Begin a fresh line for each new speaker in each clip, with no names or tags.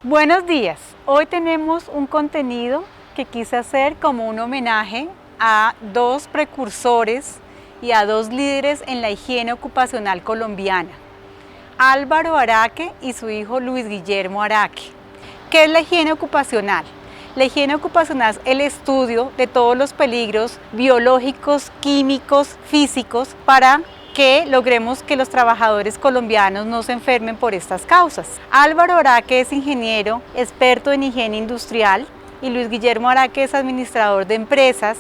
Buenos días, hoy tenemos un contenido que quise hacer como un homenaje a dos precursores y a dos líderes en la higiene ocupacional colombiana, Álvaro Araque y su hijo Luis Guillermo Araque. ¿Qué es la higiene ocupacional? La higiene ocupacional es el estudio de todos los peligros biológicos, químicos, físicos para que logremos que los trabajadores colombianos no se enfermen por estas causas. Álvaro Araque es ingeniero, experto en higiene industrial, y Luis Guillermo Araque es administrador de empresas,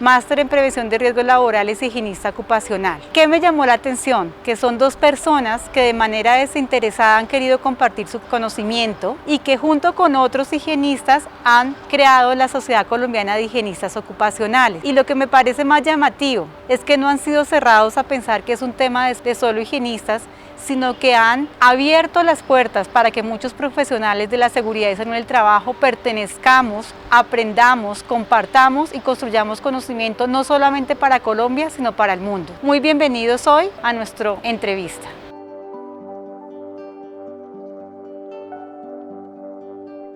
máster en prevención de riesgos laborales y higienista ocupacional. ¿Qué me llamó la atención? Que son dos personas que de manera desinteresada han querido compartir su conocimiento y que junto con otros higienistas han creado la Sociedad Colombiana de Higienistas Ocupacionales. Y lo que me parece más llamativo es que no han sido cerrados a pensar que es un tema de solo higienistas, sino que han abierto las puertas para que muchos profesionales de la seguridad y salud en el trabajo pertenezcamos, aprendamos, compartamos y construyamos conocimiento no solamente para Colombia, sino para el mundo. Muy bienvenidos hoy a nuestra entrevista.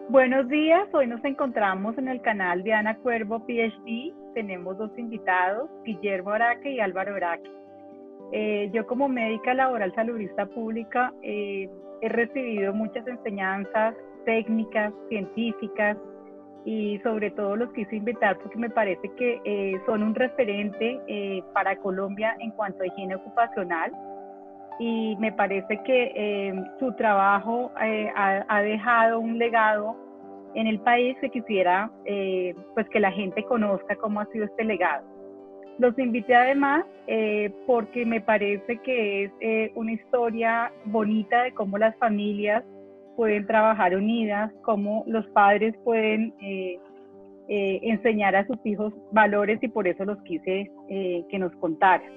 Buenos días, hoy nos encontramos en el canal de Ana Cuervo PhD. Tenemos dos invitados, Guillermo Araque y Álvaro Araque. Yo como médica laboral salubrista pública he recibido muchas enseñanzas técnicas, científicas, y sobre todo los quise invitar porque me parece que son un referente para Colombia en cuanto a higiene ocupacional, y me parece que su trabajo ha dejado un legado en el país que quisiera pues que la gente conozca cómo ha sido este legado. Los invité además porque me parece que es una historia bonita de cómo las familias pueden trabajar unidas, cómo los padres pueden enseñar a sus hijos valores, y por eso los quise que nos contaran.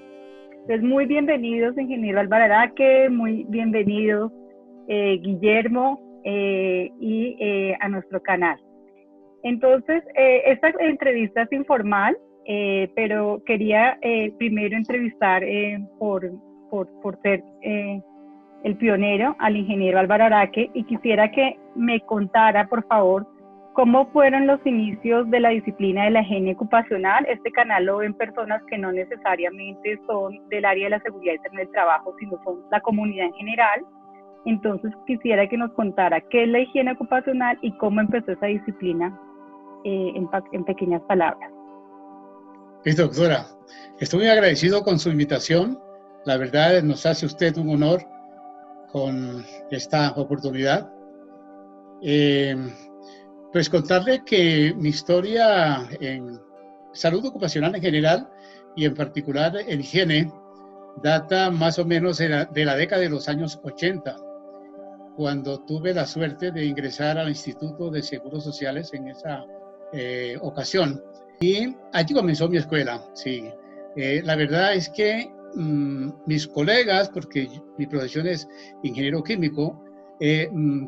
Entonces, muy bienvenidos, ingeniero Álvaro Araque, muy bienvenidos Guillermo y a nuestro canal. Entonces, esta entrevista es informal, pero quería primero entrevistar por ser el pionero al ingeniero Álvaro Araque, y quisiera que me contara, por favor, cómo fueron los inicios de la disciplina de la higiene ocupacional. Este canal lo ven personas que no necesariamente son del área de la seguridad y salud del trabajo, sino son la comunidad en general. Entonces quisiera que nos contara qué es la higiene ocupacional y cómo empezó esa disciplina en pequeñas palabras.
Listo, doctora. Estoy muy agradecido con su invitación. La verdad, nos hace usted un honor con esta oportunidad. Pues contarle que mi historia en salud ocupacional en general y en particular en higiene data más o menos de la década de los años 80, cuando tuve la suerte de ingresar al Instituto de Seguros Sociales en esa ocasión. Y allí comenzó mi escuela, sí. La verdad es que mis colegas, porque mi profesión es ingeniero químico,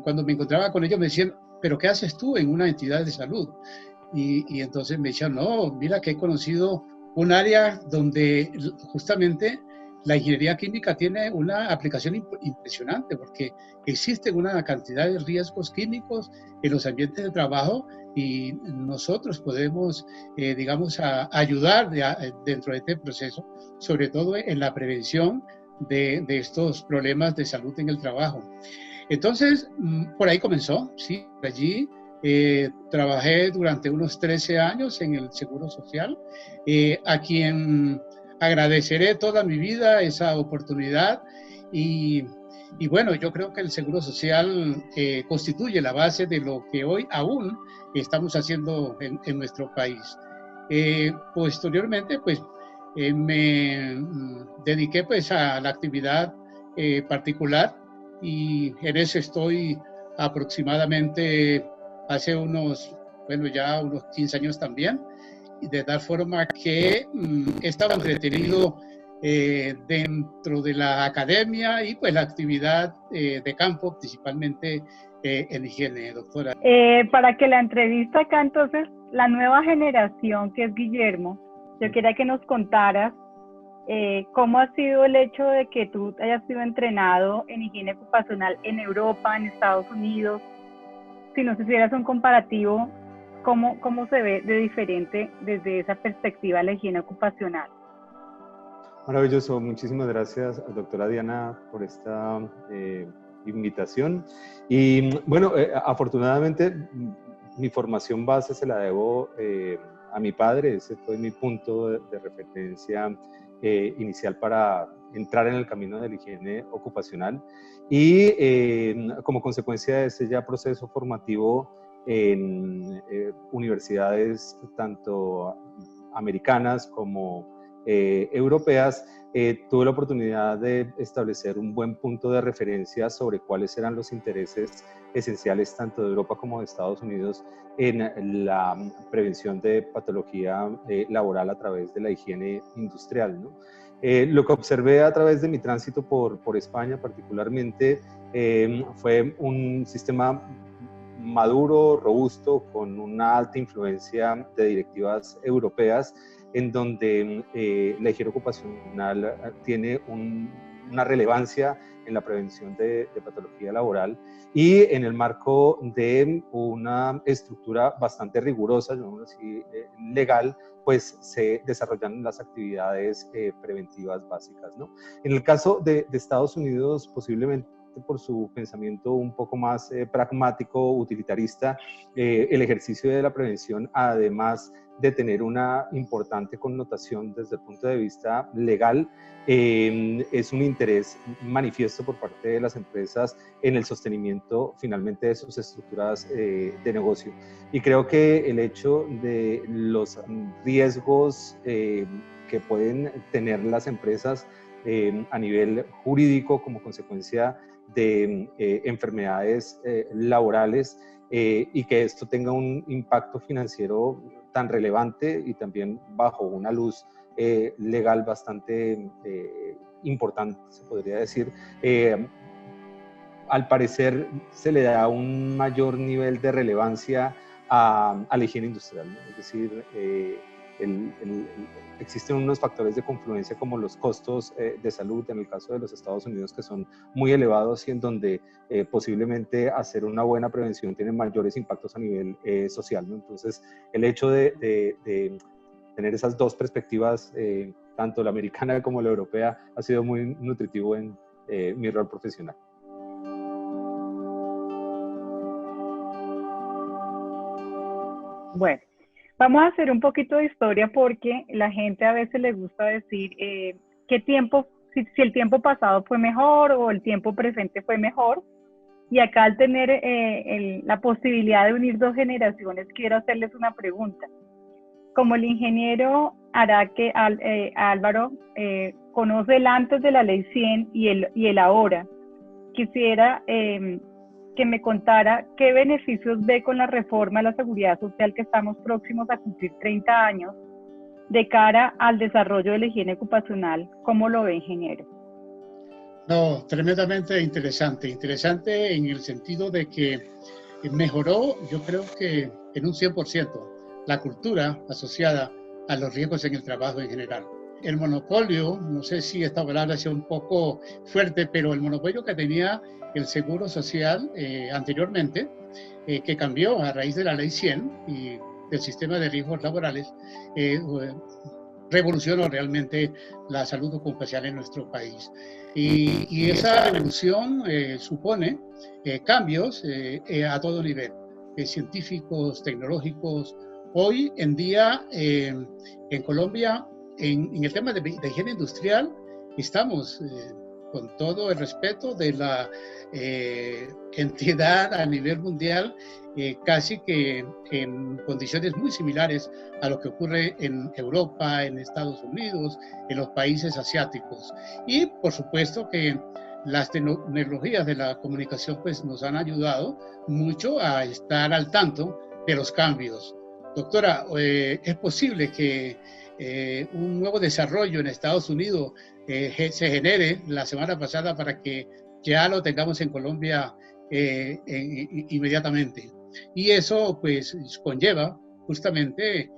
cuando me encontraba con ellos me decían, ¿pero qué haces tú en una entidad de salud? Y entonces me decían, no, mira que he conocido un área donde justamente la ingeniería química tiene una aplicación impresionante, porque existen una cantidad de riesgos químicos en los ambientes de trabajo y nosotros podemos, digamos, ayudar dentro de este proceso, sobre todo en la prevención de estos problemas de salud en el trabajo. Entonces, por ahí comenzó, sí, allí trabajé durante unos 13 años en el Seguro Social, a quien agradeceré toda mi vida esa oportunidad, y bueno, yo creo que el Seguro Social constituye la base de lo que hoy aún estamos haciendo en nuestro país. Posteriormente, pues, me dediqué pues a la actividad particular, y en eso estoy aproximadamente hace ya unos 15 años también, de tal forma que estaba entretenido dentro de la academia y pues la actividad de campo, principalmente en higiene, doctora.
Para que la entrevista acá, entonces, la nueva generación que es Guillermo, yo quería que nos contaras ¿cómo ha sido el hecho de que tú hayas sido entrenado en higiene ocupacional en Europa, en Estados Unidos? si nos hicieras un comparativo, ¿cómo se ve de diferente desde esa perspectiva la higiene ocupacional?
Maravilloso, muchísimas gracias, doctora Diana, por esta invitación. Y bueno, afortunadamente mi formación base se la debo a mi padre. Ese fue mi punto de referencia inicial para entrar en el camino de la higiene ocupacional. Y como consecuencia de ese ya proceso formativo en universidades tanto americanas como europeas, tuve la oportunidad de establecer un buen punto de referencia sobre cuáles eran los intereses esenciales tanto de Europa como de Estados Unidos en la prevención de patología laboral a través de la higiene industrial, ¿no? Lo que observé a través de mi tránsito por España particularmente fue un sistema maduro, robusto, con una alta influencia de directivas europeas, en donde la higiene ocupacional tiene una relevancia en la prevención de patología laboral y en el marco de una estructura bastante rigurosa, llamémoslo así, legal, pues se desarrollan las actividades preventivas básicas, ¿no? En el caso de Estados Unidos, posiblemente por su pensamiento un poco más pragmático, utilitarista, el ejercicio de la prevención, además de tener una importante connotación desde el punto de vista legal, es un interés manifiesto por parte de las empresas en el sostenimiento finalmente de sus estructuras de negocio. Y creo que el hecho de los riesgos que pueden tener las empresas a nivel jurídico como consecuencia de enfermedades laborales y que esto tenga un impacto financiero tan relevante y también bajo una luz legal bastante importante, se podría decir, al parecer se le da un mayor nivel de relevancia a la higiene industrial, ¿no? Es decir, existen unos factores de confluencia como los costos de salud en el caso de los Estados Unidos que son muy elevados y en donde posiblemente hacer una buena prevención tiene mayores impactos a nivel social, ¿no? Entonces, el hecho de tener esas dos perspectivas, tanto la americana como la europea, ha sido muy nutritivo en mi rol profesional.
Bueno, vamos a hacer un poquito de historia porque la gente a veces le gusta decir qué tiempo, si el tiempo pasado fue mejor o el tiempo presente fue mejor. Y acá al tener la posibilidad de unir dos generaciones, quiero hacerles una pregunta. Como el ingeniero Araque Álvaro conoce el antes de la ley 100 y el ahora, quisiera que me contara qué beneficios ve con la reforma de la seguridad social que estamos próximos a cumplir 30 años de cara al desarrollo de la higiene ocupacional. ¿Cómo lo ve, ingeniero?
No, tremendamente interesante. Interesante en el sentido de que mejoró, yo creo que en un 100%, la cultura asociada a los riesgos en el trabajo en general. El monopolio, no sé si esta palabra sea un poco fuerte, pero el monopolio que tenía el Seguro Social anteriormente, que cambió a raíz de la Ley 100 y del sistema de riesgos laborales, revolucionó realmente la salud ocupacional en nuestro país. Y esa revolución supone cambios a todo nivel, científicos, tecnológicos. Hoy en día en Colombia, en el tema de higiene industrial, estamos con todo el respeto de la entidad a nivel mundial, casi que en condiciones muy similares a lo que ocurre en Europa, en Estados Unidos, en los países asiáticos. Y por supuesto que las tecnologías de la comunicación pues, nos han ayudado mucho a estar al tanto de los cambios. Doctora, ¿es posible que un nuevo desarrollo en Estados Unidos se genere la semana pasada para que ya lo tengamos en Colombia inmediatamente? Y eso pues conlleva justamente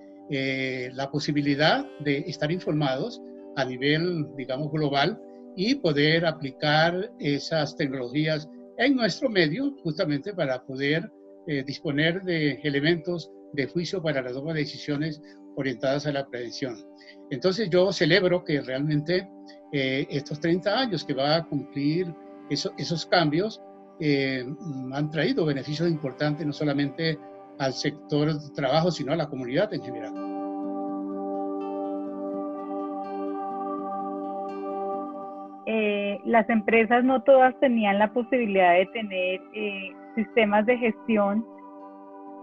la posibilidad de estar informados a nivel, digamos, global y poder aplicar esas tecnologías en nuestro medio justamente para poder disponer de elementos de juicio para la toma de decisiones orientadas a la prevención. Entonces yo celebro que realmente estos 30 años que va a cumplir esos cambios han traído beneficios importantes no solamente al sector de trabajo, sino a la comunidad en general.
Las empresas no todas tenían la posibilidad de tener sistemas de gestión.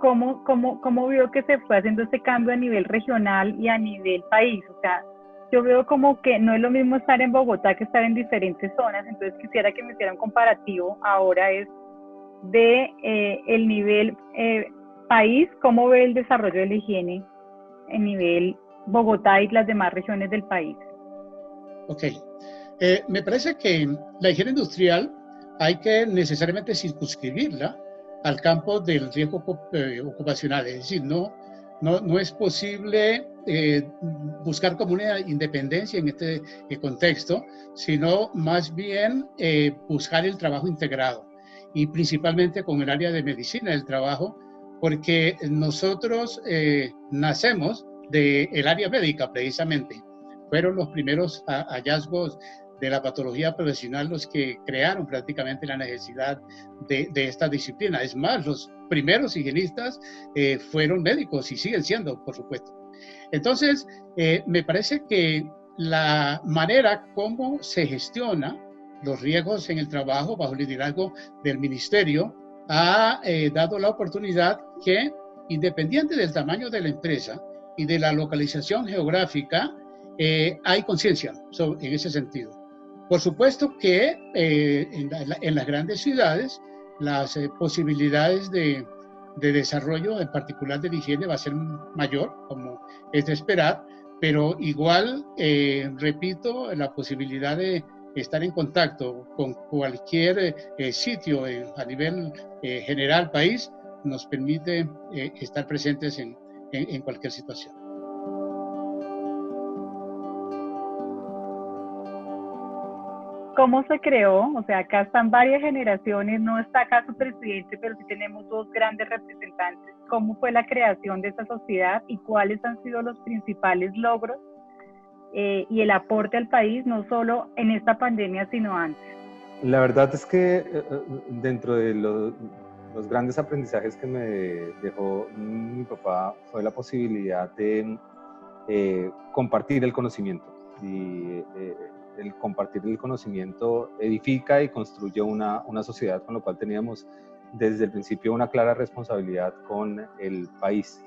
¿Cómo vio que se fue haciendo este cambio a nivel regional y a nivel país? O sea, yo veo como que no es lo mismo estar en Bogotá que estar en diferentes zonas, entonces quisiera que me hiciera un comparativo ahora es de el nivel país, cómo ve el desarrollo de la higiene en nivel Bogotá y las demás regiones del país.
Ok. Me parece que la higiene industrial hay que necesariamente circunscribirla al campo del riesgo ocupacional, es decir, no es posible buscar como una independencia en este contexto, sino más bien buscar el trabajo integrado y principalmente con el área de medicina del trabajo, porque nosotros nacemos del área médica precisamente. Fueron los primeros hallazgos de la patología profesional los que crearon prácticamente la necesidad de esta disciplina. Es más, los primeros higienistas fueron médicos y siguen siendo, por supuesto. Entonces, me parece que la manera como se gestiona los riesgos en el trabajo bajo el liderazgo del ministerio ha dado la oportunidad que, independiente del tamaño de la empresa y de la localización geográfica, hay conciencia en ese sentido. Por supuesto que en las grandes ciudades las posibilidades de desarrollo, en particular de la higiene, va a ser mayor, como es de esperar, pero igual, repito, la posibilidad de estar en contacto con cualquier sitio a nivel general país nos permite estar presentes en cualquier situación.
¿Cómo se creó? O sea, acá están varias generaciones, no está acá su presidente, pero sí tenemos dos grandes representantes. ¿Cómo fue la creación de esta sociedad y cuáles han sido los principales logros y el aporte al país, no solo en esta pandemia, sino antes?
La verdad es que dentro de los grandes aprendizajes que me dejó mi papá fue la posibilidad de compartir el conocimiento. Y el compartir el conocimiento edifica y construye una sociedad, con lo cual teníamos desde el principio una clara responsabilidad con el país.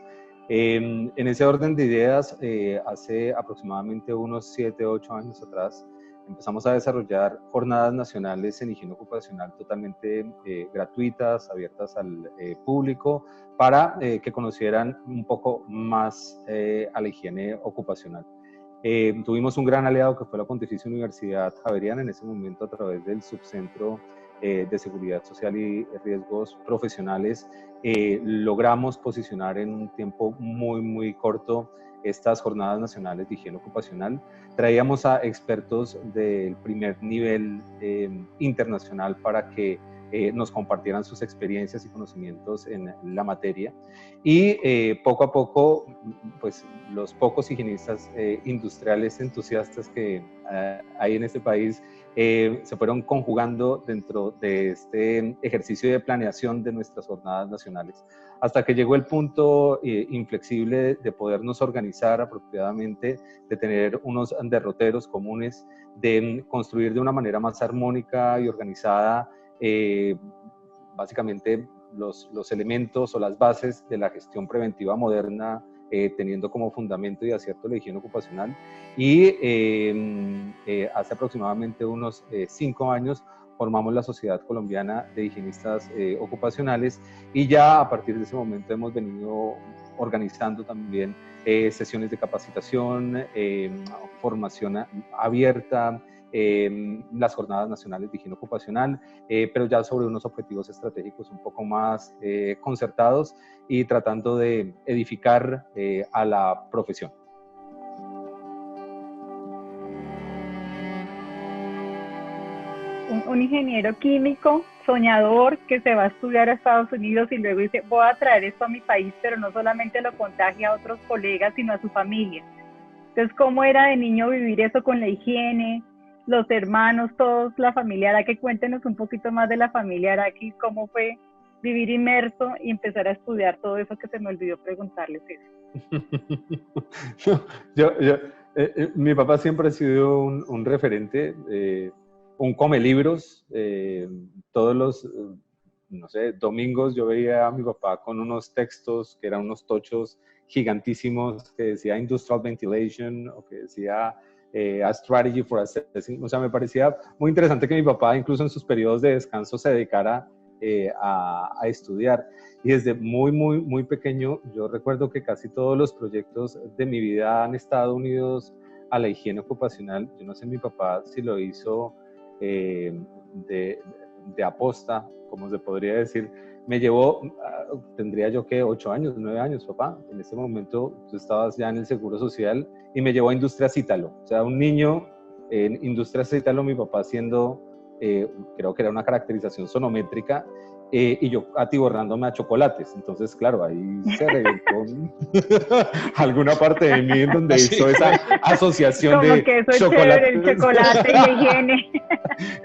En ese orden de ideas, hace aproximadamente unos 7, 8 años atrás, empezamos a desarrollar jornadas nacionales en higiene ocupacional totalmente gratuitas, abiertas al público, para que conocieran un poco más a la higiene ocupacional. Tuvimos un gran aliado que fue la Pontificia Universidad Javeriana en ese momento a través del Subcentro de Seguridad Social y Riesgos Profesionales. Logramos posicionar en un tiempo muy corto estas jornadas nacionales de higiene ocupacional. Traíamos a expertos del primer nivel internacional para que nos compartieran sus experiencias y conocimientos en la materia. Y poco a poco, pues los pocos higienistas industriales entusiastas que hay en este país se fueron conjugando dentro de este ejercicio de planeación de nuestras jornadas nacionales, hasta que llegó el punto inflexible de podernos organizar apropiadamente, de tener unos derroteros comunes, de construir de una manera más armónica y organizada básicamente los elementos o las bases de la gestión preventiva moderna, teniendo como fundamento y acierto la higiene ocupacional. Y hace aproximadamente unos 5 años formamos la Sociedad Colombiana de Higienistas Ocupacionales, y ya a partir de ese momento hemos venido organizando también sesiones de capacitación, formación abierta, las jornadas nacionales de higiene ocupacional, pero ya sobre unos objetivos estratégicos un poco más concertados y tratando de edificar a la profesión.
Un ingeniero químico soñador que se va a estudiar a Estados Unidos y luego dice, voy a traer esto a mi país, pero no solamente lo contagia a otros colegas, sino a su familia. Entonces, ¿cómo era de niño vivir eso con la higiene, los hermanos, todos, la familia Araki? Cuéntenos un poquito más de la familia Araki, cómo fue vivir inmerso y empezar a estudiar todo eso que se me olvidó preguntarles eso.
Mi papá siempre ha sido un referente, un come libros. Todos los, no sé, domingos yo veía a mi papá con unos textos que eran unos tochos gigantísimos que decía Industrial Ventilation o que decía A Strategy for Assessing. O sea, me parecía muy interesante que mi papá, incluso en sus periodos de descanso, se dedicara a estudiar. Y desde muy pequeño, yo recuerdo que casi todos los proyectos de mi vida han estado unidos a la higiene ocupacional. Yo no sé mi papá si lo hizo de aposta, como se podría decir. Me llevó, tendría yo que 8 años, 9 años, papá. En ese momento tú estabas ya en el Seguro Social y me llevó a Industrias Ítalo. O sea, un niño en Industrias Ítalo, mi papá haciendo, creo que era una caracterización sonométrica, y yo atiborrándome a chocolates. Entonces, claro, ahí se reventó alguna parte de mí en donde hizo esa asociación
como
de
que eso es chévere, el chocolate y la higiene.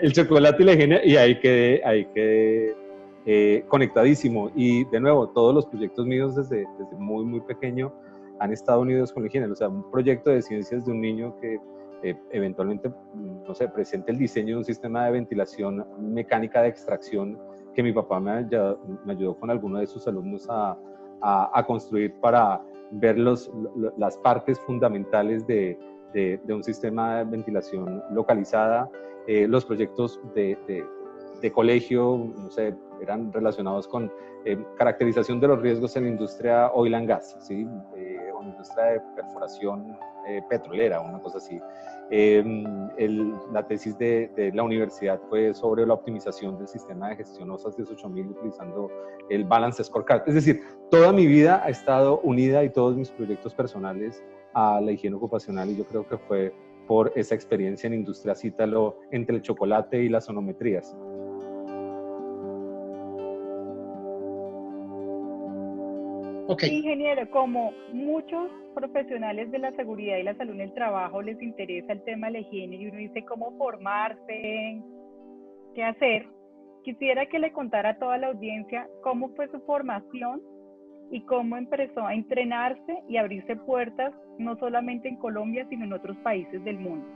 El chocolate y la higiene, y ahí quedé conectadísimo. Y de nuevo, todos los proyectos míos desde muy pequeño han estado unidos con la higiene. O sea, un proyecto de ciencias de un niño que eventualmente, no sé, presente el diseño de un sistema de ventilación mecánica de extracción que mi papá me ayudó con alguno de sus alumnos a construir para ver las partes fundamentales de un sistema de ventilación localizada. Los proyectos de colegio, no sé, eran relacionados con caracterización de los riesgos en la industria oil and gas, ¿sí? O industria de perforación petrolera, una cosa así. La tesis de la universidad fue sobre la optimización del sistema de gestión OSAS 18000 utilizando el Balance Scorecard. Es decir, toda mi vida ha estado unida y todos mis proyectos personales a la higiene ocupacional, y yo creo que fue por esa experiencia en Industrias Ítalo entre el chocolate y las sonometrías.
Okay.
Ingeniero, como muchos profesionales de la seguridad y la salud en el trabajo les interesa el tema de la higiene y uno dice cómo formarse, qué hacer, quisiera que le contara a toda la audiencia cómo fue su formación y cómo empezó a entrenarse y abrirse puertas no solamente en Colombia, sino en otros países del mundo.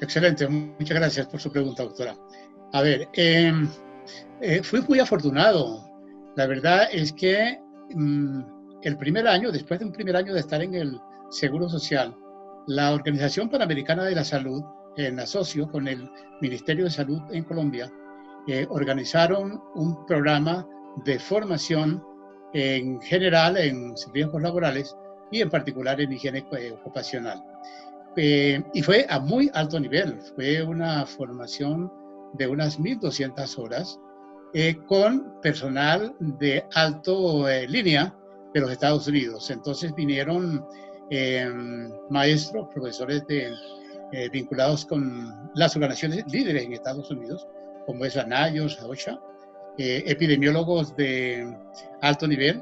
Excelente, muchas gracias por su pregunta, doctora. A ver, fui muy afortunado. La verdad es que el primer año, después de un primer año de estar en el Seguro Social, la Organización Panamericana de la Salud, en asocio con el Ministerio de Salud en Colombia, organizaron un programa de formación en general en riesgos laborales y en particular en higiene ocupacional. Y fue a muy alto nivel, fue una formación de unas 1.200 horas con personal de alto línea de los Estados Unidos. Entonces vinieron maestros, profesores vinculados con las organizaciones líderes en Estados Unidos, como es la NIOSH, OSHA, epidemiólogos de alto nivel,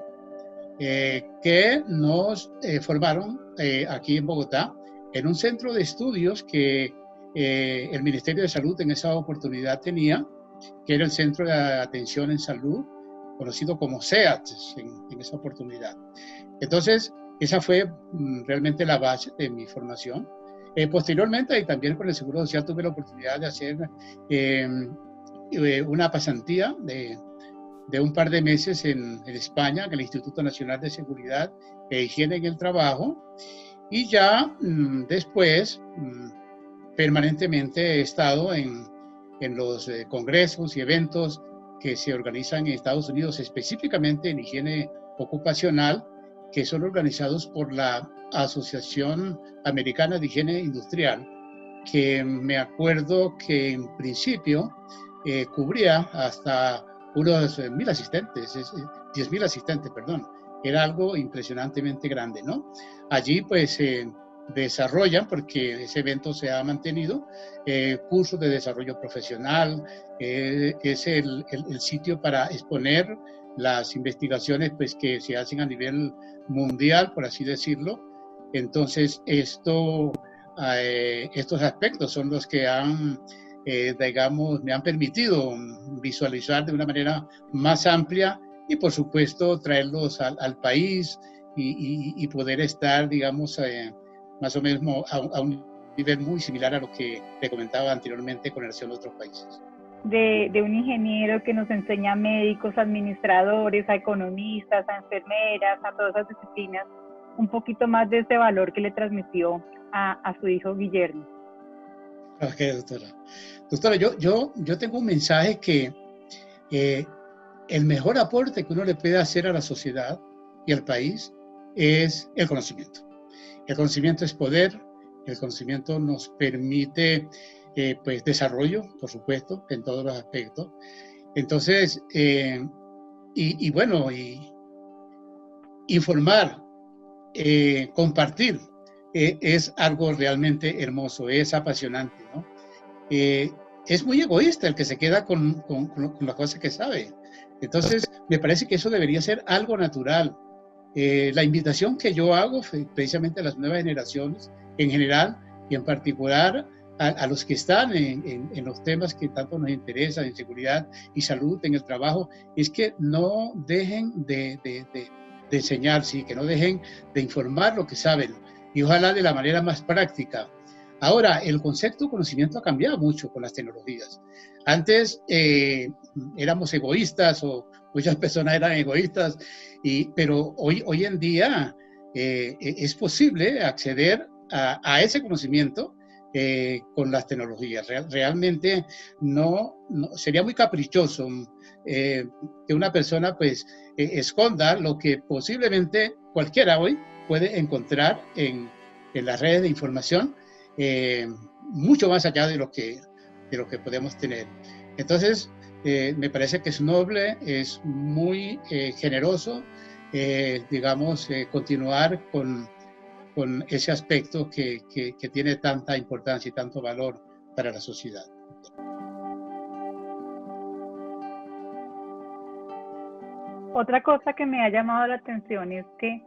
que nos formaron aquí en Bogotá, en un centro de estudios que el Ministerio de Salud en esa oportunidad tenía, que era el Centro de Atención en Salud, conocido como CEAT en esa oportunidad. Entonces, esa fue realmente la base de mi formación. Posteriormente, y también con el Seguro Social, tuve la oportunidad de hacer una pasantía de un par de meses en España, en el Instituto Nacional de Seguridad e Higiene en el Trabajo, y ya después permanentemente he estado en los congresos y eventos que se organizan en Estados Unidos, específicamente en higiene ocupacional, que son organizados por la Asociación Americana de Higiene Industrial, que me acuerdo que en principio cubría hasta unos 1.000 asistentes, 10.000 asistentes, perdón. Era algo impresionantemente grande, ¿no? Allí, pues, desarrollan, porque ese evento se ha mantenido, cursos de desarrollo profesional, es el sitio para exponer las investigaciones pues, que se hacen a nivel mundial, por así decirlo. Entonces, estos aspectos son los que digamos, me han permitido visualizar de una manera más amplia y, por supuesto, traerlos al país y poder estar, digamos, más o menos a un nivel muy similar a lo que te comentaba anteriormente con relación a otros países.
De un ingeniero que nos enseña a médicos, administradores, a economistas, a enfermeras, a todas esas disciplinas, un poquito más de ese valor que le transmitió a su hijo Guillermo.
Ok, doctora. Doctora, yo tengo un mensaje que el mejor aporte que uno le puede hacer a la sociedad y al país es el conocimiento. El conocimiento es poder, el conocimiento nos permite pues desarrollo, por supuesto, en todos los aspectos. Entonces, bueno, informar, compartir, es algo realmente hermoso, es apasionante, ¿no? Es muy egoísta el que se queda con las cosas que sabe. Entonces, me parece que eso debería ser algo natural. La invitación que yo hago precisamente a las nuevas generaciones en general y en particular a los que están en los temas que tanto nos interesan, en seguridad y salud, en el trabajo, es que no dejen de enseñar, sí, que no dejen de informar lo que saben y ojalá de la manera más práctica. Ahora, el concepto de conocimiento ha cambiado mucho con las tecnologías. Antes éramos egoístas o muchas personas eran egoístas, pero hoy en día es posible acceder a ese conocimiento con las tecnologías. Realmente no sería muy caprichoso que una persona pues esconda lo que posiblemente cualquiera hoy puede encontrar en las redes de información, mucho más allá de lo que podemos tener. Entonces, me parece que es noble, es muy generoso, digamos, continuar con ese aspecto que tiene tanta importancia y tanto valor para la sociedad.
Otra cosa que me ha llamado la atención es que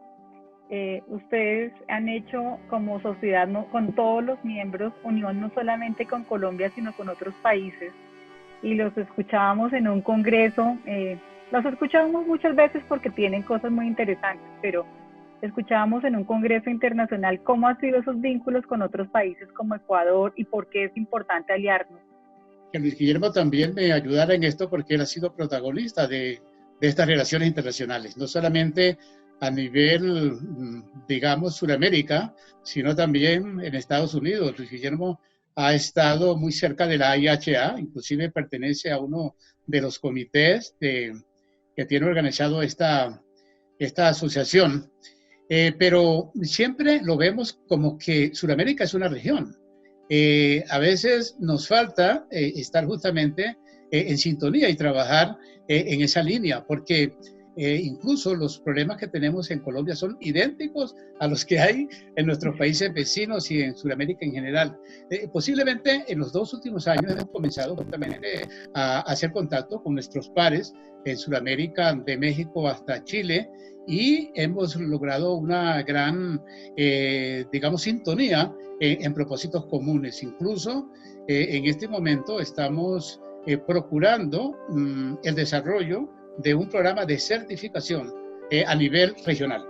ustedes han hecho como sociedad, ¿no?, con todos los miembros, unión no solamente con Colombia, sino con otros países. Y los escuchábamos en un congreso, los escuchábamos muchas veces porque tienen cosas muy interesantes, pero escuchábamos en un congreso internacional cómo han sido esos vínculos con otros países como Ecuador y por qué es importante aliarnos.
Que Luis Guillermo también me ayudara en esto porque él ha sido protagonista de estas relaciones internacionales, no solamente a nivel, digamos, Sudamérica, sino también en Estados Unidos. Luis Guillermo ha estado muy cerca de la IHA, inclusive pertenece a uno de los comités que tiene organizado esta asociación, pero siempre lo vemos como que Sudamérica es una región. A veces nos falta estar justamente en sintonía y trabajar en esa línea, porque incluso los problemas que tenemos en Colombia son idénticos a los que hay en nuestros países vecinos y en Sudamérica en general. Posiblemente en los 2 últimos años hemos comenzado justamente a hacer contacto con nuestros pares en Sudamérica, de México hasta Chile, y hemos logrado una gran, digamos, sintonía en propósitos comunes. Incluso en este momento estamos procurando el desarrollo de un programa de certificación a nivel regional.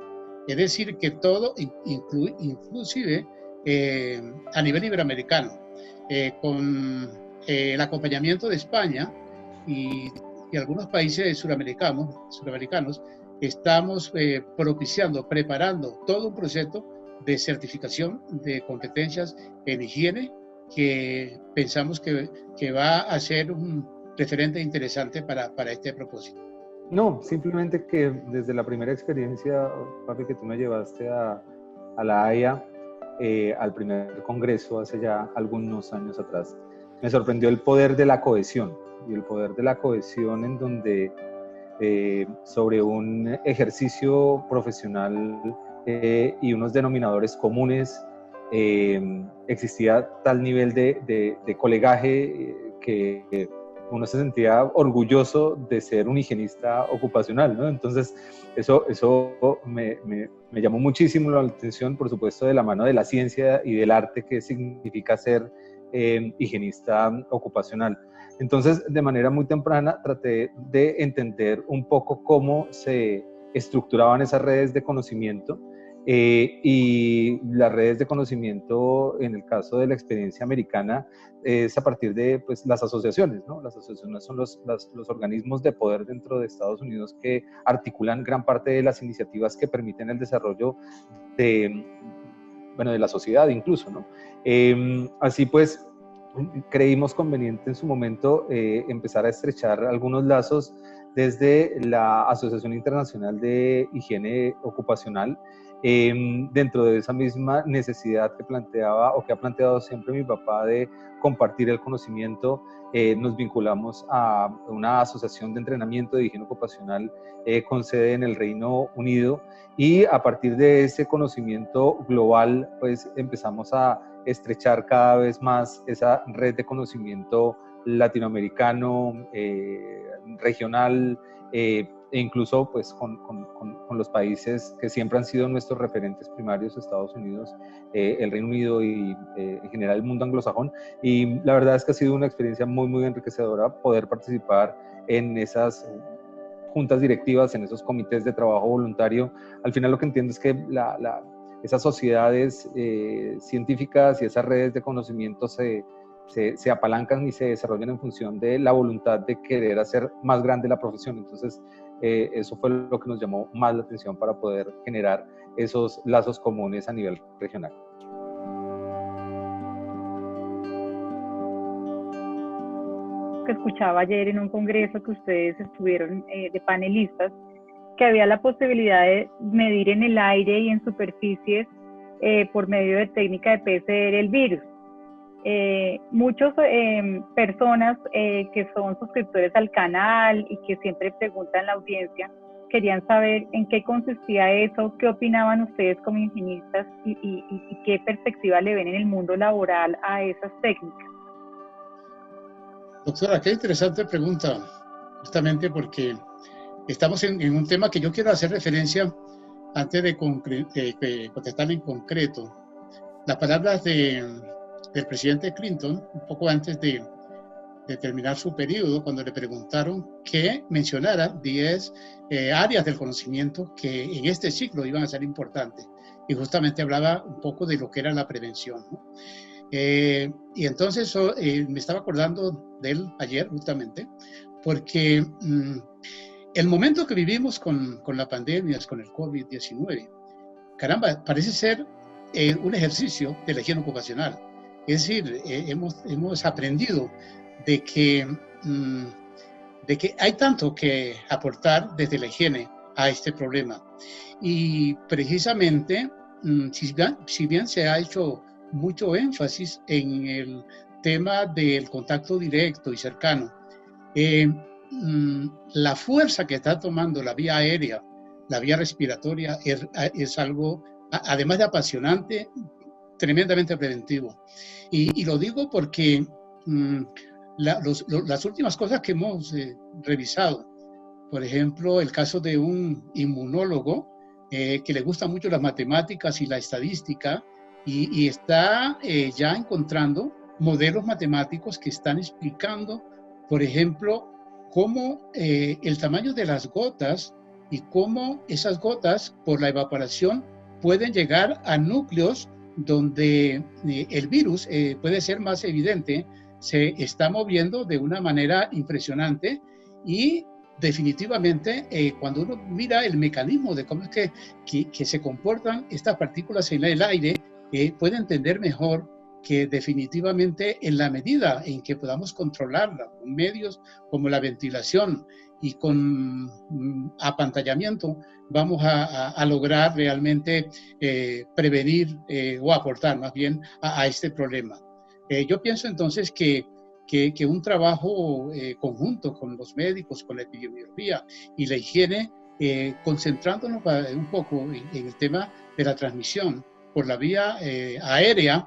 Es decir, que todo, inclusive a nivel iberoamericano, con el acompañamiento de España y algunos países suramericanos, estamos propiciando, preparando todo un proyecto de certificación de competencias en higiene que pensamos que va a ser un referente interesante para este propósito.
No, simplemente que desde la primera experiencia, papi, que tú me llevaste a la Haya, al primer congreso hace ya algunos años atrás, me sorprendió el poder de la cohesión, y el poder de la cohesión en donde sobre un ejercicio profesional y unos denominadores comunes existía tal nivel de colegaje que uno se sentía orgulloso de ser un higienista ocupacional, ¿no? Entonces, eso me llamó muchísimo la atención, por supuesto, de la mano de la ciencia y del arte que significa ser higienista ocupacional. Entonces, de manera muy temprana, traté de entender un poco cómo se estructuraban esas redes de conocimiento, y las redes de conocimiento, en el caso de la experiencia americana, es a partir de pues, las asociaciones, ¿no? Las asociaciones son los organismos de poder dentro de Estados Unidos que articulan gran parte de las iniciativas que permiten el desarrollo de la sociedad incluso, ¿no? Así pues, creímos conveniente en su momento empezar a estrechar algunos lazos desde la Asociación Internacional de Higiene Ocupacional, dentro de esa misma necesidad que planteaba o que ha planteado siempre mi papá de compartir el conocimiento. Nos vinculamos a una asociación de entrenamiento de higiene ocupacional con sede en el Reino Unido, y a partir de ese conocimiento global pues empezamos a estrechar cada vez más esa red de conocimiento latinoamericano, regional, e incluso pues con los países que siempre han sido nuestros referentes primarios, Estados Unidos, el Reino Unido y en general el mundo anglosajón. Y la verdad es que ha sido una experiencia muy, muy enriquecedora poder participar en esas juntas directivas, en esos comités de trabajo voluntario. Al final lo que entiendo es que esas sociedades científicas y esas redes de conocimiento se apalancan y se desarrollan en función de la voluntad de querer hacer más grande la profesión. Entonces, eso fue lo que nos llamó más la atención para poder generar esos lazos comunes a nivel regional.
Que escuchaba ayer en un congreso que ustedes estuvieron de panelistas, que había la posibilidad de medir en el aire y en superficies por medio de técnica de PCR el virus. Muchas personas que son suscriptores al canal y que siempre preguntan en la audiencia, querían saber en qué consistía eso, qué opinaban ustedes como higienistas y qué perspectiva le ven en el mundo laboral a esas técnicas.
Doctora, qué interesante pregunta, justamente porque estamos en un tema que yo quiero hacer referencia antes de contestar en concreto. Las palabras del presidente Clinton, un poco antes de terminar su periodo, cuando le preguntaron que mencionara 10 áreas del conocimiento que en este ciclo iban a ser importantes. Y justamente hablaba un poco de lo que era la prevención, ¿no? Y entonces me estaba acordando de él ayer justamente, porque el momento que vivimos con la pandemia, con el COVID-19, caramba, parece ser un ejercicio de la higiene ocupacional. Es decir, hemos aprendido de que hay tanto que aportar desde la higiene a este problema. Y precisamente, si bien se ha hecho mucho énfasis en el tema del contacto directo y cercano, la fuerza que está tomando la vía aérea, la vía respiratoria, es algo, además de apasionante, tremendamente preventivo. Y lo digo porque las últimas cosas que hemos revisado, por ejemplo, el caso de un inmunólogo que le gustan mucho las matemáticas y la estadística, y está ya encontrando modelos matemáticos que están explicando, por ejemplo, cómo el tamaño de las gotas y cómo esas gotas, por la evaporación, pueden llegar a núcleos donde el virus puede ser más evidente, se está moviendo de una manera impresionante. Y definitivamente cuando uno mira el mecanismo de cómo es que se comportan estas partículas en el aire, puede entender mejor que definitivamente en la medida en que podamos controlarla con medios como la ventilación y con apantallamiento, vamos a lograr realmente prevenir o aportar más bien a este problema. Yo pienso entonces que un trabajo conjunto con los médicos, con la epidemiología y la higiene, concentrándonos un poco en el tema de la transmisión, por la vía aérea,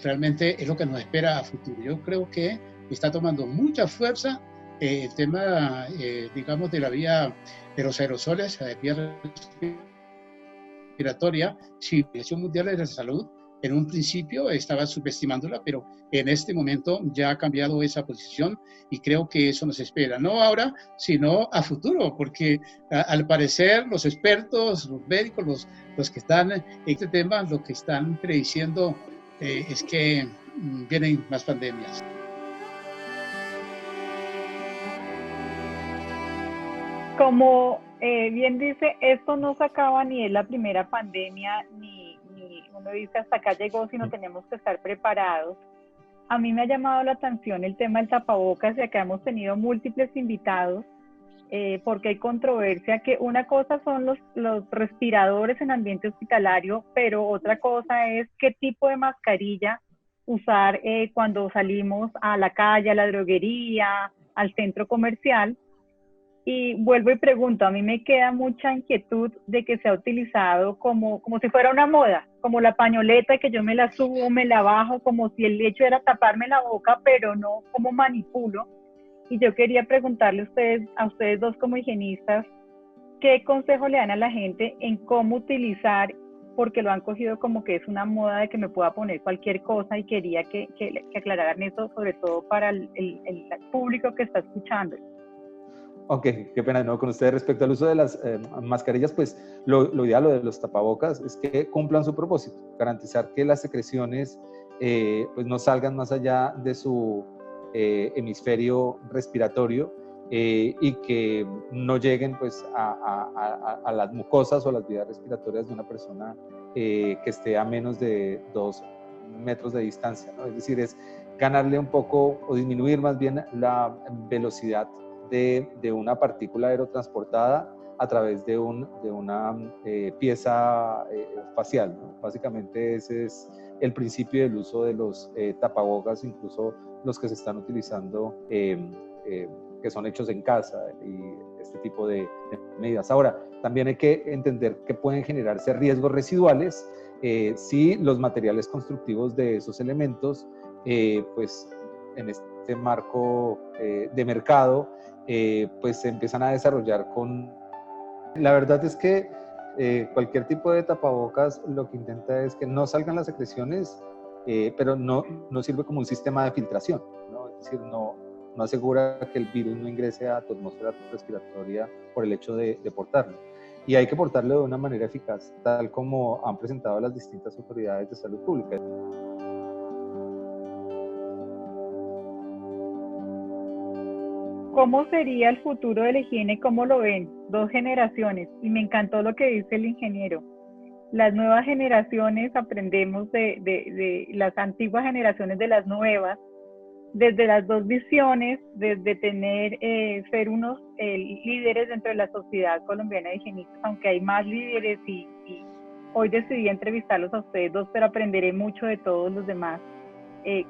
realmente es lo que nos espera a futuro. Yo creo que está tomando mucha fuerza el tema, digamos, de la vía de los aerosoles, vía respiratoria. Sí, la Organización Mundial de la Salud en un principio estaba subestimándola, pero en este momento ya ha cambiado esa posición y creo que eso nos espera, no ahora, sino a futuro, porque al parecer los expertos, los médicos, los que están en este tema, lo que están prediciendo es que vienen más pandemias.
Como bien dice, esto no se acaba ni es la primera pandemia, ni uno dice hasta acá llegó, sino tenemos que estar preparados. A mí me ha llamado la atención el tema del tapabocas, y acá hemos tenido múltiples invitados, porque hay controversia, que una cosa son los respiradores en ambiente hospitalario, pero otra cosa es qué tipo de mascarilla usar cuando salimos a la calle, a la droguería, al centro comercial. Y vuelvo y pregunto, a mí me queda mucha inquietud de que se ha utilizado como si fuera una moda, como la pañoleta, que yo me la subo, me la bajo, como si el hecho era taparme la boca, pero no como manipulo. Y yo quería preguntarle a ustedes dos como higienistas, ¿qué consejo le dan a la gente en cómo utilizar? Porque lo han cogido como que es una moda de que me pueda poner cualquier cosa, y quería que aclararan eso, sobre todo para el público que está escuchando.
Ok, qué pena de nuevo con ustedes. Respecto al uso de las mascarillas, pues lo ideal, lo de los tapabocas, es que cumplan su propósito, garantizar que las secreciones pues no salgan más allá de su hemisferio respiratorio, y que no lleguen pues a las mucosas o las vías respiratorias de una persona que esté a menos de 2 metros de distancia, ¿no? Es decir, es ganarle un poco o disminuir más bien la velocidad de una partícula aerotransportada a través de una pieza facial, ¿no? Básicamente ese es el principio del uso de los tapabocas, incluso los que se están utilizando, que son hechos en casa, y este tipo de medidas. Ahora, también hay que entender que pueden generarse riesgos residuales si los materiales constructivos de esos elementos, pues en este marco de mercado, pues se empiezan a desarrollar con... La verdad es que cualquier tipo de tapabocas lo que intenta es que no salgan las secreciones, pero no sirve como un sistema de filtración, ¿no? Es decir, no asegura que el virus no ingrese a tu atmósfera respiratoria por el hecho de portarlo. Y hay que portarlo de una manera eficaz, tal como han presentado las distintas autoridades de salud pública.
¿Cómo sería el futuro de la higiene? ¿Cómo lo ven? 2 generaciones. Y me encantó lo que dice el ingeniero. Las nuevas generaciones aprendemos de las antiguas generaciones de las nuevas, desde las 2 visiones, desde tener, ser unos líderes dentro de la Sociedad Colombiana de Higienistas, aunque hay más líderes, y hoy decidí entrevistarlos a ustedes dos, pero aprenderé mucho de todos los demás.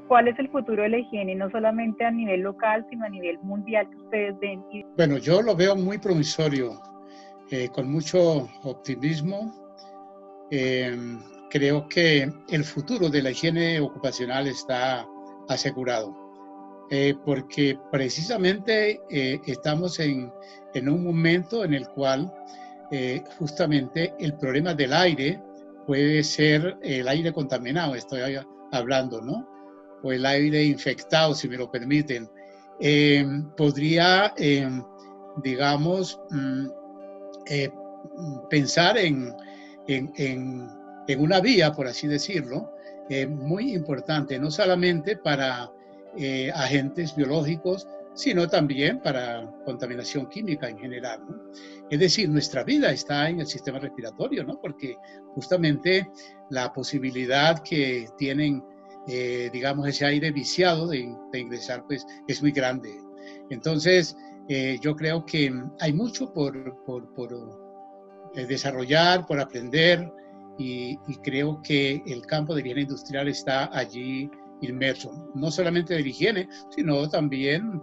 ¿Cuál es el futuro de la higiene, no solamente a nivel local, sino a nivel mundial, que ustedes ven?
Bueno, yo lo veo muy promisorio, con mucho optimismo. Creo que el futuro de la higiene ocupacional está asegurado, porque precisamente estamos en un momento en el cual justamente el problema del aire puede ser el aire contaminado, estoy hablando, ¿no? O el aire infectado, si me lo permiten. Podría, digamos, pensar en una vía, por así decirlo, muy importante, no solamente para agentes biológicos, sino también para contaminación química en general, ¿no? Es decir, nuestra vida está en el sistema respiratorio, ¿no? Porque justamente la posibilidad que tienen, digamos, ese aire viciado de ingresar, pues es muy grande. Entonces, yo creo que hay mucho por desarrollar, por aprender, y creo que el campo de higiene industrial está allí inmerso, no solamente de la higiene, sino también,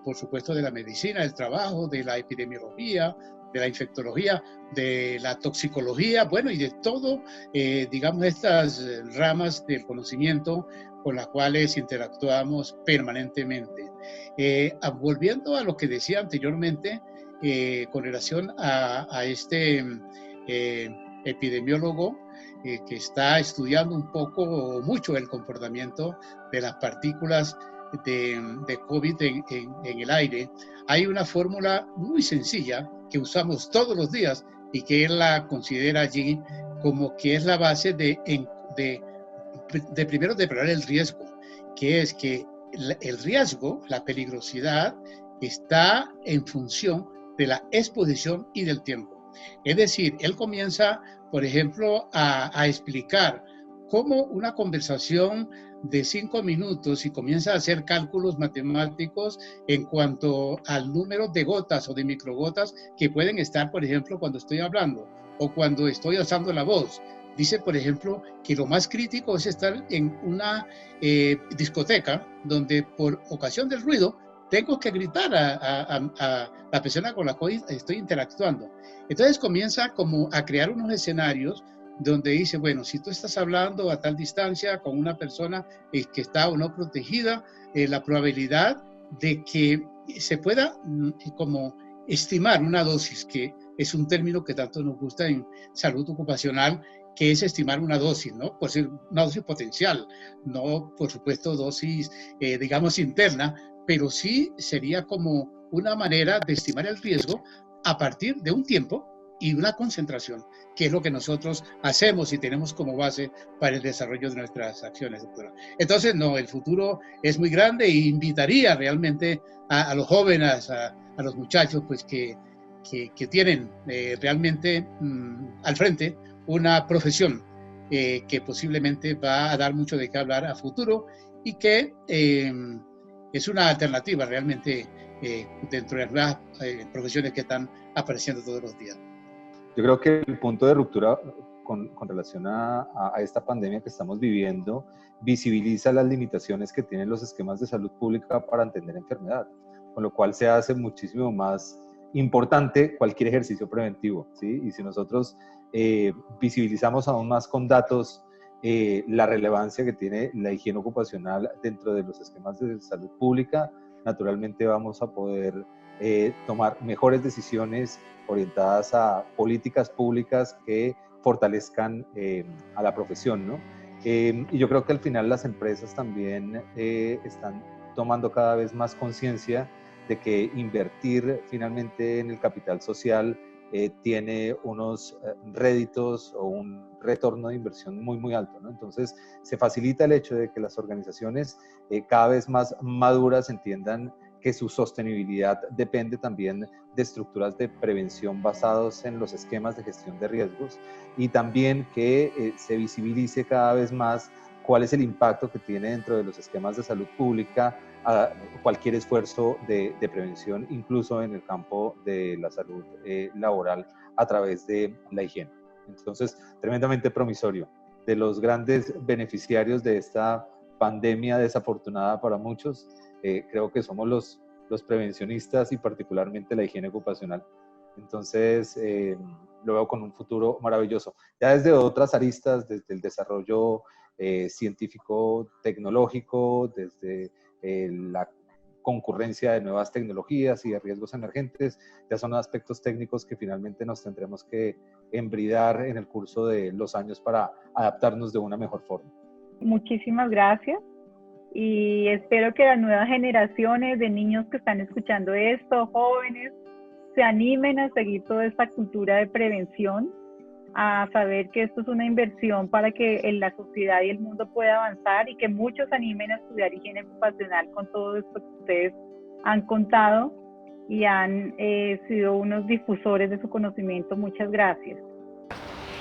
por supuesto, de la medicina, del trabajo, de la epidemiología, de la infectología, de la toxicología, bueno, y de todo, digamos, estas ramas del conocimiento con las cuales interactuamos permanentemente. Volviendo a lo que decía anteriormente, con relación a este epidemiólogo que está estudiando un poco o mucho el comportamiento de las partículas de COVID en el aire, hay una fórmula muy sencilla que usamos todos los días y que él la considera allí como que es la base de primero depurar el riesgo, que es que el riesgo, la peligrosidad, está en función de la exposición y del tiempo. Es decir, él comienza, por ejemplo, a explicar cómo una conversación de 5 minutos y comienza a hacer cálculos matemáticos en cuanto al número de gotas o de microgotas que pueden estar, por ejemplo, cuando estoy hablando o cuando estoy alzando la voz. Dice, por ejemplo, que lo más crítico es estar en una discoteca donde por ocasión del ruido tengo que gritar a la persona con la cual estoy interactuando. Entonces comienza como a crear unos escenarios donde dice, bueno, si tú estás hablando a tal distancia con una persona que está o no protegida, la probabilidad de que se pueda como estimar una dosis, que es un término que tanto nos gusta en salud ocupacional, que es estimar una dosis, ¿no? Por ser una dosis potencial, no, por supuesto, dosis, digamos, interna, pero sí sería como una manera de estimar el riesgo a partir de un tiempo y una concentración, que es lo que nosotros hacemos y tenemos como base para el desarrollo de nuestras acciones, doctora. Entonces, no, el futuro es muy grande e invitaría realmente a los jóvenes, a los muchachos, pues que tienen realmente al frente una profesión que posiblemente va a dar mucho de qué hablar a futuro y que es una alternativa realmente dentro de las nuevas profesiones que están apareciendo todos los días.
Yo creo que el punto de ruptura con relación a esta pandemia que estamos viviendo visibiliza las limitaciones que tienen los esquemas de salud pública para entender enfermedad, con lo cual se hace muchísimo más importante cualquier ejercicio preventivo, ¿sí? Y si nosotros visibilizamos aún más con datos la relevancia que tiene la higiene ocupacional dentro de los esquemas de salud pública, naturalmente vamos a poder tomar mejores decisiones orientadas a políticas públicas que fortalezcan a la profesión, ¿no? Y yo creo que al final las empresas también están tomando cada vez más conciencia de que invertir finalmente en el capital social tiene unos réditos o un retorno de inversión muy, muy alto, ¿no? Entonces, se facilita el hecho de que las organizaciones cada vez más maduras entiendan que su sostenibilidad depende también de estructuras de prevención basados en los esquemas de gestión de riesgos y también que se visibilice cada vez más cuál es el impacto que tiene dentro de los esquemas de salud pública a cualquier esfuerzo de prevención, incluso en el campo de la salud laboral a través de la higiene. Entonces, tremendamente promisorio. De los grandes beneficiarios de esta pandemia desafortunada para muchos, creo que somos los prevencionistas y particularmente la higiene ocupacional. Entonces, lo veo con un futuro maravilloso. Ya desde otras aristas, desde el desarrollo científico, tecnológico, desde la concurrencia de nuevas tecnologías y de riesgos emergentes, ya son aspectos técnicos que finalmente nos tendremos que embridar en el curso de los años para adaptarnos de una mejor forma.
Muchísimas gracias y espero que las nuevas generaciones de niños que están escuchando esto, jóvenes, se animen a seguir toda esta cultura de prevención, a saber que esto es una inversión para que la sociedad y el mundo pueda avanzar y que muchos se animen a estudiar higiene ocupacional con todo esto que ustedes han contado y han sido unos difusores de su conocimiento. Muchas gracias.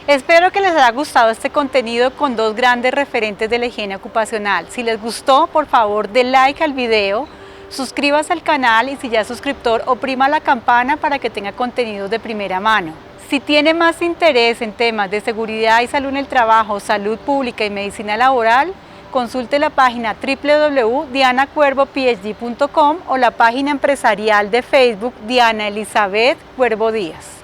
Espero que les haya gustado este contenido con dos grandes referentes de la higiene ocupacional. Si les gustó, por favor, den like al video, suscríbase al canal y si ya es suscriptor, oprima la campana para que tenga contenidos de primera mano. Si tiene más interés en temas de seguridad y salud en el trabajo, salud pública y medicina laboral, consulte la página www.dianacuervophd.com o la página empresarial de Facebook Diana Elizabeth Cuervo Díaz.